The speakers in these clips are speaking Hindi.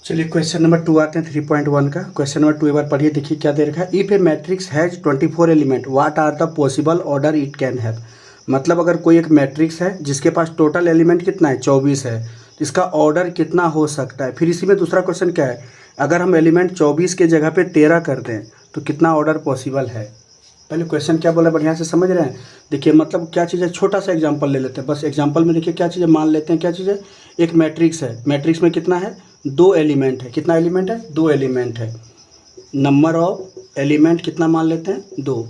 चलिए क्वेश्चन नंबर 2 आते हैं 3.1 का। क्वेश्चन नंबर 2 एक बार पढ़िए, देखिए क्या दे रखा है। If a matrix has 24 element what are the possible order it can have. मतलब अगर कोई एक मैट्रिक्स है जिसके पास टोटल एलिमेंट कितना है 24 है, तो इसका ऑर्डर कितना हो सकता है। फिर इसी में दूसरा क्वेश्चन क्या है, अगर हम एलिमेंट 24 के जगह पे 13 कर दें तो कितना ऑर्डर पॉसिबल है। पहले क्वेश्चन क्या बोला बढ़िया से समझ रहे हैं। देखिए मतलब क्या चीज़ है, छोटा सा एग्जांपल ले लेते हैं। बस एग्जांपल में देखिए क्या चीज़ है, मान लेते हैं क्या चीज़ है, एक मैट्रिक्स है। मैट्रिक्स में कितना है, 2 एलिमेंट है। कितना एलिमेंट है, 2 एलिमेंट है। नंबर ऑफ एलिमेंट कितना मान लेते हैं, 2।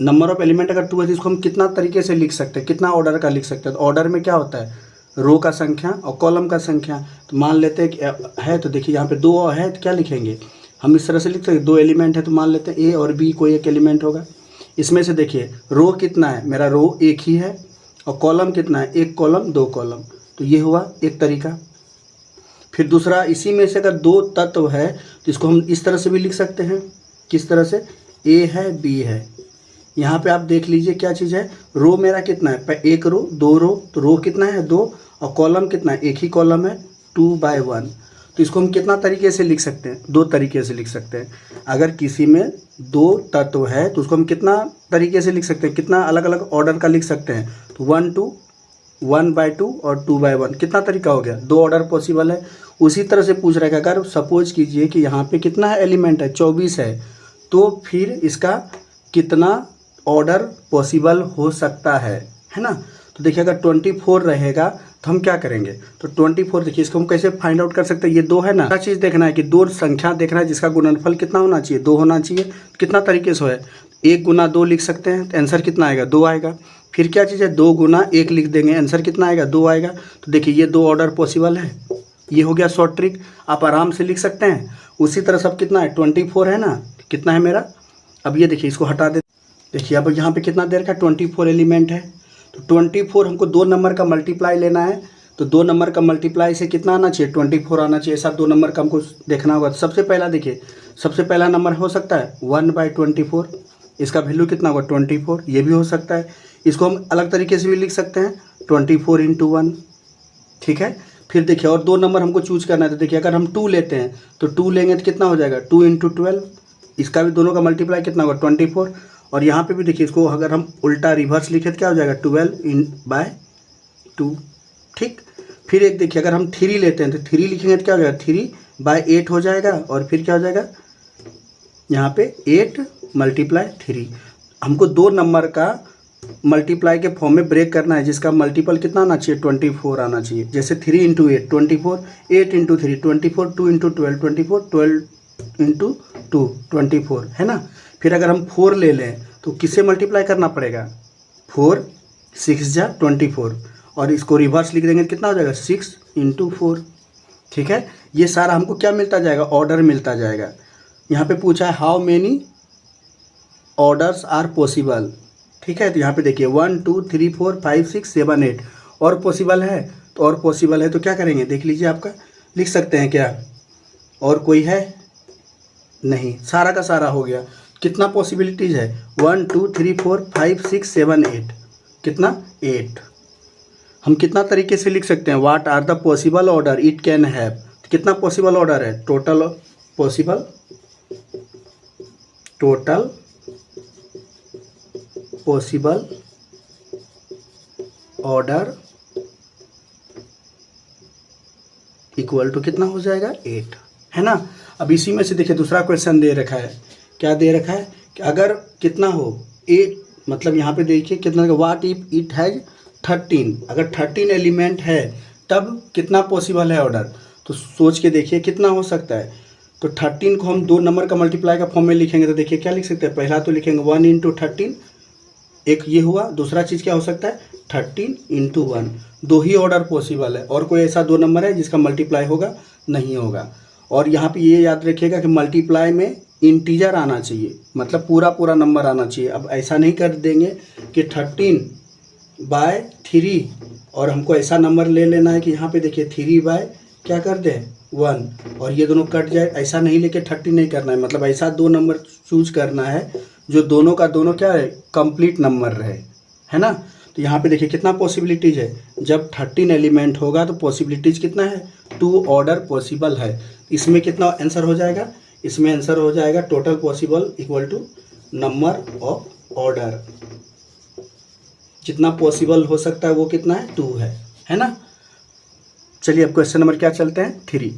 नंबर ऑफ एलिमेंट अगर 2 है तो इसको हम कितना तरीके से लिख सकते हैं, कितना ऑर्डर का लिख सकते हैं। तो ऑर्डर में क्या होता है, रो का संख्या और कॉलम का संख्या। तो मान लेते हैं कि है, तो देखिए यहाँ पे 2 है तो क्या लिखेंगे, हम इस तरह से लिख सकते हैं। 2 एलिमेंट है तो मान लेते हैं ए और बी कोई एक एलिमेंट होगा। इसमें से देखिए रो कितना है, मेरा रो एक ही है, और कॉलम कितना है, 1 कॉलम 2 कॉलम। तो ये हुआ एक तरीका। फिर दूसरा, इसी में से अगर 2 तत्व है तो इसको हम इस तरह से भी लिख सकते हैं। किस तरह से, ए है बी है। यहाँ पे आप देख लीजिए क्या चीज़ है, रो मेरा कितना है, 1 रो 2 रो, तो रो कितना है 2, और कॉलम कितना है, 1 ही कॉलम है 2/1। तो इसको हम कितना तरीके से लिख सकते हैं, 2 तरीके से लिख सकते हैं। अगर किसी में 2 तत्व है तो उसको हम कितना तरीके से लिख सकते हैं, कितना अलग अलग ऑर्डर का लिख सकते हैं। तो 1/2 और 2/1 कितना तरीका हो गया, 2 ऑर्डर पॉसिबल है। उसी तरह से पूछ रहा है कि अगर सपोज कीजिए कि यहाँ पे कितना है एलिमेंट है, 24 है, तो फिर इसका कितना ऑर्डर पॉसिबल हो सकता है ना। तो देखिए अगर 24 रहेगा तो हम क्या करेंगे, तो 24 देखिए इसको हम कैसे फाइंड आउट कर सकते हैं। ये 2 है ना, क्या चीज़ देखना है कि 2 संख्या देखना है जिसका गुणनफल कितना होना चाहिए, 2 होना चाहिए। कितना तरीके से है, 1 गुना 2 लिख सकते हैं, तो आंसर कितना आएगा, 2 आएगा। फिर क्या चीज़ है, 2 गुना 1 लिख देंगे, आंसर कितना आएगा, 2 आएगा। तो देखिए ये 2 ऑर्डर पॉसिबल है। ये हो गया शॉर्ट ट्रिक, आप आराम से लिख सकते हैं। उसी तरह सब कितना है, 24 है ना, कितना है मेरा। अब ये देखिए इसको हटा दे, देखिए अब यहाँ पे कितना देर का 24 एलिमेंट है। तो 24 हमको 2 नंबर का मल्टीप्लाई लेना है। तो 2 नंबर का मल्टीप्लाई से कितना आना चाहिए, 24 आना चाहिए। ऐसा 2 नंबर का हमको देखना होगा। तो सबसे पहला देखिए, सबसे पहला नंबर हो सकता है 1/24, इसका वैल्यू कितना होगा 24, ये भी हो सकता है। इसको हम अलग तरीके से भी लिख सकते हैं, 24 × 1, ठीक है। फिर देखिए और 2 नंबर हमको चूज करना है। तो देखिए अगर हम 2 लेते हैं तो 2 लेंगे तो कितना हो जाएगा, 2 × 12, इसका भी दोनों का मल्टीप्लाई कितना होगा 24। और यहाँ पे भी देखिए इसको अगर हम उल्टा रिवर्स लिखे तो क्या हो जाएगा, 12/2, ठीक। फिर एक देखिए अगर हम 3 लेते हैं तो 3 लिखेंगे तो क्या हो जाएगा, 3/8 हो जाएगा। और फिर क्या हो जाएगा, यहाँ पे 8 × 3। हमको 2 नंबर का मल्टीप्लाई के फॉर्म में ब्रेक करना है, जिसका मल्टीपल कितना आना चाहिए, 24 आना चाहिए। जैसे 3 × 8 24, 8 × 3 24, 2 × 12 24, 12 × 2 24, है ना। फिर अगर हम 4 ले लें तो किससे मल्टीप्लाई करना पड़ेगा, 4 6 जा 24, और इसको रिवर्स लिख देंगे कितना हो जाएगा, 6 × 4, ठीक है। ये सारा हमको क्या मिलता जाएगा, ऑर्डर मिलता जाएगा। यहाँ पे पूछा है how many orders are possible, ठीक है। तो यहाँ पे देखिए 1 2 3 4 5 6 7 8 और पॉसिबल है। तो और पॉसिबल है तो क्या करेंगे, देख लीजिए आपका लिख सकते हैं क्या, और कोई है नहीं, सारा का सारा हो गया। कितना पॉसिबिलिटीज़ है, 1 2 3 4 5 6 7 8, कितना 8। हम कितना तरीके से लिख सकते हैं, what are the possible order it can have. कितना पॉसिबल ऑर्डर है, total possible order equal to कितना हो जाएगा, 8, है ना। अब इसी में से देखिए दूसरा क्वेश्चन दे रखा है, क्या दे रखा है कि अगर कितना हो 8, मतलब यहाँ पे देखिए कितना, व्हाट इफ इट हैज 13, अगर 13 एलिमेंट है तब कितना पॉसिबल है ऑर्डर। तो सोच के देखिए कितना हो सकता है। तो 13 को हम 2 नंबर का मल्टीप्लाई का फॉर्म में लिखेंगे तो देखिए क्या लिख सकते हैं, पहला तो लिखेंगे 1 × 13, एक ये हुआ। दूसरा चीज़ क्या हो सकता है, 13 × 1, 2 ही ऑर्डर पॉसिबल है, और कोई ऐसा 2 नंबर है जिसका मल्टीप्लाई होगा, नहीं होगा। और यहाँ पे ये याद रखिएगा कि मल्टीप्लाई में इंटीजर आना चाहिए, मतलब पूरा पूरा नंबर आना चाहिए। अब ऐसा नहीं कर देंगे कि 13/3 और हमको ऐसा नंबर ले लेना है कि यहाँ पे देखिए 3 क्या कर दें 1, और ये दोनों कट जाए, ऐसा नहीं लेके 30 नहीं करना है। मतलब ऐसा 2 नंबर चूज करना है जो दोनों का दोनों क्या है, कंप्लीट नंबर रहे, है ना। तो यहाँ पे देखिए कितना पॉसिबिलिटीज़ है, जब 13 एलिमेंट होगा तो पॉसिबिलिटीज़ कितना है, 2 ऑर्डर पॉसिबल है। इसमें कितना आंसर हो जाएगा, इसमें आंसर हो जाएगा total possible equal to number of order, जितना पॉसिबल हो सकता है वो कितना है, 2 है ना। चलिए अब क्वेश्चन नंबर क्या चलते हैं 3।